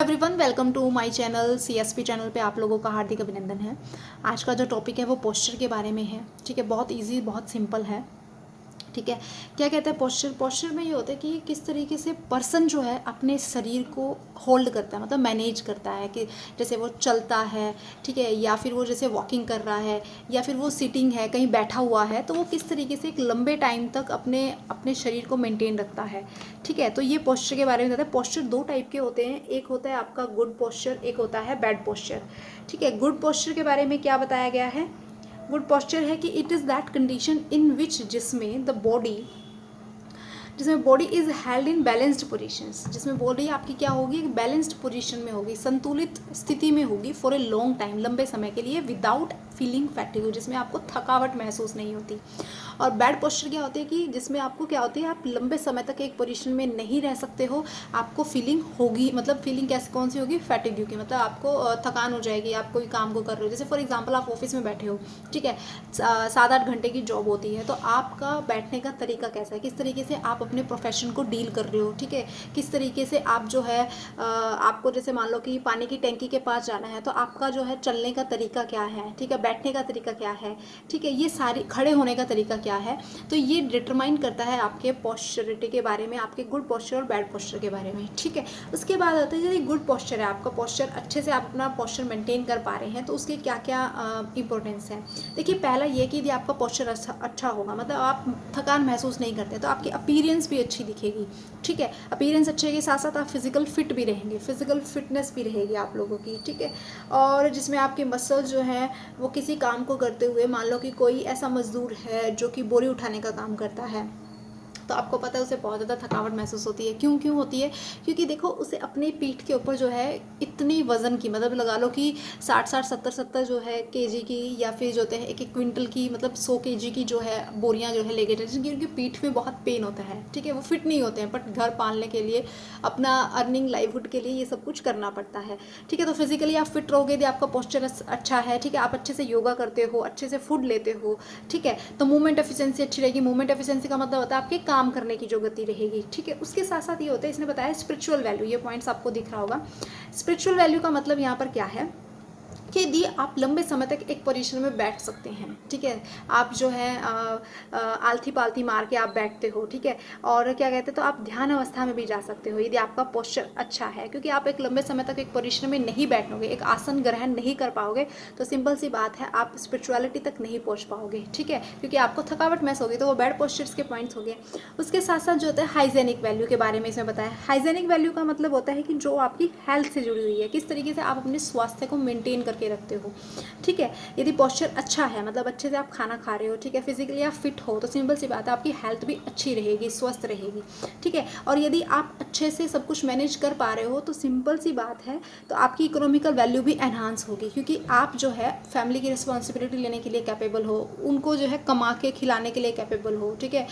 Everyone welcome to my channel CSP channel पे आप लोगों का हार्दिक अभिनंदन है। आज का जो टॉपिक है वो पोस्चर के बारे में है। ठीक है, बहुत इजी बहुत सिंपल है। ठीक है, क्या कहते हैं पोस्चर। पोस्चर में ये होता है कि किस तरीके से पर्सन जो है अपने शरीर को होल्ड करता है, मतलब मैनेज करता है कि जैसे वो चलता है, ठीक है, या फिर वो जैसे वॉकिंग कर रहा है, या फिर वो सिटिंग है, कहीं बैठा हुआ है, तो वो किस तरीके से एक लंबे टाइम तक अपने अपने शरीर को मेंटेन रखता है। ठीक है, तो ये पोस्चर के बारे में बताते हैं। पोस्चर दो टाइप के होते हैं, एक होता है आपका गुड पोस्चर, एक होता है बैड पोस्चर। ठीक है, गुड पोस्चर के बारे में क्या बताया गया है। गुड पोस्चर है कि it is that condition in which जिसमें body is held in balanced positions, जिसमें बॉडी आपकी क्या होगी, एक बैलेंस्ड पोजीशन में होगी, संतुलित स्थिति में होगी फॉर ए लॉन्ग टाइम, लंबे समय के लिए, विदाउट फीलिंग फैटिग, जिसमें आपको थकावट महसूस नहीं होती। और बैड पोस्चर क्या होती है कि जिसमें आपको क्या होती है, आप लंबे समय तक एक पोजीशन में नहीं रह सकते हो, आपको फीलिंग होगी, मतलब फीलिंग कैसे कौन सी होगी, फैटिग की, मतलब आपको थकान हो जाएगी, आप कोई काम को कर रहे हो। जैसे फॉर एग्जांपल आप ऑफिस में बैठे हो, ठीक है, 7-8 घंटे की जॉब होती है, तो आपका बैठने का तरीका कैसा है, किस तरीके से आप अपने प्रोफेशन को डील कर रहे हो। ठीक है, किस तरीके से आप जो है आपको जैसे मान लो कि पानी की टैंकी के पास जाना है, तो आपका जो है चलने का तरीका क्या है, ठीक है, बैठने का तरीका क्या है, ठीक है, ये सारी खड़े होने का तरीका क्या है। तो ये डिटरमाइन करता है आपके पोस्चरिटी के बारे में, आपके गुड पोस्चर और बैड पोस्चर के बारे में। ठीक है, उसके बाद आता है यदि गुड पोस्चर है, आपका पोस्चर अच्छे से आप अपना पोस्चर मेंटेन कर पा रहे हैं, तो उसके क्या क्या इंपॉर्टेंस है। देखिए, पहला ये कि यदि आपका पोस्चर अच्छा होगा, मतलब आप थकान महसूस नहीं करते, तो आपकी अपीयरेंस भी अच्छी दिखेगी। ठीक है, अपीयरेंस अच्छे के साथ साथ आप फिजिकल फिट भी रहेंगे, फिजिकल फिटनेस भी रहेगी आप लोगों की। ठीक है, और जिसमें आपके मसल जो है वो किसी काम को करते हुए, मान लो कि कोई ऐसा मजदूर है जो कि बोरी उठाने का काम करता है, तो आपको पता है उसे बहुत ज़्यादा थकावट महसूस होती है। क्यों क्यों होती है, क्योंकि देखो उसे अपनी पीठ के ऊपर जो है इतनी वज़न की, मतलब लगा लो कि 60-60 70-70 जो है केजी की, या फिर जो होते हैं 1-1 क्विंटल की, मतलब 100 केजी की जो है बोरियां जो है लेके जाते हैं, क्योंकि पीठ में बहुत पेन होता है। ठीक है, वो फिट नहीं होते हैं, बट घर पालने के लिए, अपना अर्निंग लाइवहुड के लिए ये सब कुछ करना पड़ता है। ठीक है, तो फिजिकली आप फिट रहोगे यदि आपका पोस्चर अच्छा है, ठीक है, आप अच्छे से योगा करते हो, अच्छे से फूड लेते हो, ठीक है, तो मूवमेंट एफिशिएंसी अच्छी रहेगी। मूवमेंट एफिशिएंसी का मतलब होता है आपके काम करने की जो गति रहेगी। ठीक है, उसके साथ साथ ये होता है, इसने बताया स्पिरिचुअल वैल्यू, ये पॉइंट्स आपको दिख रहा होगा। स्पिरिचुअल वैल्यू का मतलब यहाँ पर क्या है कि यदि आप लंबे समय तक एक पोजीशन में बैठ सकते हैं, ठीक है, आप जो है आलती पालती मार के आप बैठते हो, ठीक है, और क्या कहते हैं, तो आप ध्यान अवस्था में भी जा सकते हो यदि आपका पोस्चर अच्छा है, क्योंकि आप एक लंबे समय तक एक पोजीशन में नहीं बैठोगे, एक आसन ग्रहण नहीं कर पाओगे, तो सिंपल सी बात है आप स्पिरिचुअलिटी तक नहीं पहुँच पाओगे। ठीक है, क्योंकि आपको थकावट महसूस होगी, तो वो बैड पोस्चर्स के पॉइंट्स हो गए। उसके साथ साथ जो होता है हाइजेनिक वैल्यू के बारे में इसमें बताया। हाइजेनिक वैल्यू का मतलब होता है कि जो आपकी हेल्थ से जुड़ी हुई है, किस तरीके से आप अपने स्वास्थ्य को मेंटेन करके रखते हो। ठीक है, यदि पोस्चर अच्छा है, मतलब अच्छे से आप खाना खा रहे हो, ठीक है, फिजिकली आप फिट हो, तो सिंपल सी बात है आपकी हेल्थ भी अच्छी रहेगी, स्वस्थ रहेगी। ठीक है, और यदि आप अच्छे से सब कुछ मैनेज कर पा रहे हो, तो सिंपल सी बात है, तो आपकी इकोनॉमिकल वैल्यू भी एनहांस होगी, क्योंकि आप जो है फैमिली की रिस्पॉन्सिबिलिटी लेने के लिए कैपेबल हो, उनको जो है कमा के खिलाने के लिए कैपेबल हो। ठीक है,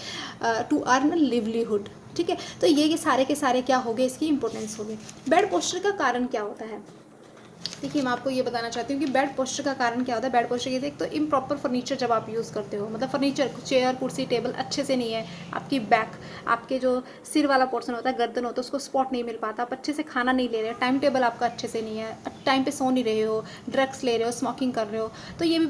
टू अर्न लिवलीहुड। ठीक है, तो ये सारे के सारे क्या हो गए, इसकी इंपॉर्टेंस हो गई। बैड पोस्चर का कारण क्या होता है। देखिए, मैं आपको ये बताना चाहती हूँ कि बैड पोस्चर का कारण क्या होता है। बैड पोस्चर के एक तो इम्प्रॉपर फर्नीचर जब आप यूज़ करते हो, मतलब फर्नीचर, चेयर कुर्सी टेबल अच्छे से नहीं है, आपकी बैक, आपके जो सिर वाला पोर्शन होता है, गर्दन होता है, उसको स्पॉट नहीं मिल पाता, आप अच्छे से खाना नहीं ले रहे हो, टाइम टेबल आपका अच्छे से नहीं है, टाइम पे सो नहीं रहे हो, ड्रग्स ले रहे हो, स्मोकिंग कर रहे हो, तो ये भी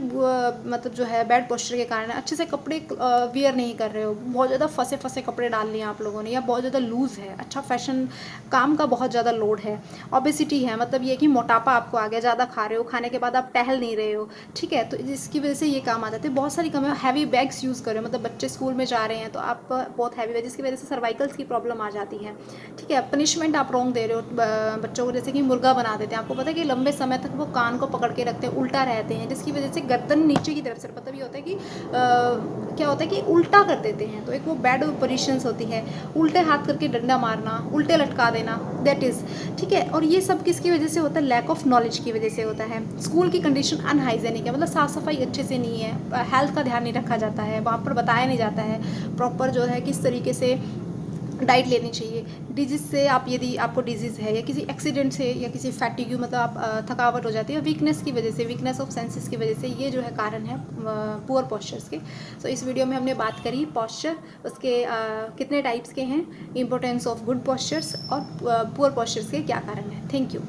मतलब जो है बैड पोस्चर के कारण है। अच्छे से कपड़े वियर नहीं कर रहे हो, बहुत ज़्यादा फंसे फंसे कपड़े डाल लिए आप लोगों ने, या बहुत ज़्यादा लूज़ है, अच्छा फैशन काम का बहुत ज़्यादा लोड है। ओबेसिटी है, मतलब ये कि मोटापा आपको आ गया, ज़्यादा खा रहे हो, खाने के बाद आप टहल नहीं रहे हो। ठीक है, तो इसकी वजह से ये काम आ जाते हैं। बहुत सारी कमी, हैवी बैग्स यूज़ कर रहे हो, मतलब बच्चे स्कूल में जा रहे हैं तो आप बहुत हैवी बैग, जिसकी वजह से सर्वाइकल्स की प्रॉब्लम आ जाती है। ठीक है, पनिशमेंट आप रॉन्ग दे रहे हो बच्चों को, जैसे कि मुर्गा बना देते हैं। आपको पता है कि लंबे समय तक वो कान को पकड़ के रखते हैं, उल्टा रहते हैं, जिसकी वजह से गर्दन नीचे की तरफ से, मतलब ये होता है कि क्या होता है कि उल्टा कर देते हैं, तो एक वो बैड पोजिशंस होती है, उल्टे हाथ करके डंडा मारना, उल्टे लटका देना, दैट इज़। ठीक है, और ये सब किसकी वजह से होता है, लैक ऑफ नॉलेज की वजह से होता है। स्कूल की कंडीशन अनहाइजेनिक है, मतलब साफ़ सफाई अच्छे से नहीं है, हेल्थ का ध्यान नहीं रखा जाता है, वहाँ पर बताया नहीं जाता है प्रॉपर जो है किस तरीके से डाइट लेनी चाहिए। डिजीज़ से आप, यदि आपको डिजीज़ है या किसी एक्सीडेंट से या किसी फैटिग्यू, मतलब आप थकावट हो जाती है वीकनेस की वजह से, वीकनेस ऑफ सेंसेस की वजह से, ये जो है कारण है पुअर पॉस्चर्स के। सो इस वीडियो में हमने बात करी पॉस्चर, उसके कितने टाइप्स के हैं, इंपॉर्टेंस ऑफ गुड पॉस्चर्स और पुअर पॉस्चर्स के क्या कारण है। Thank you.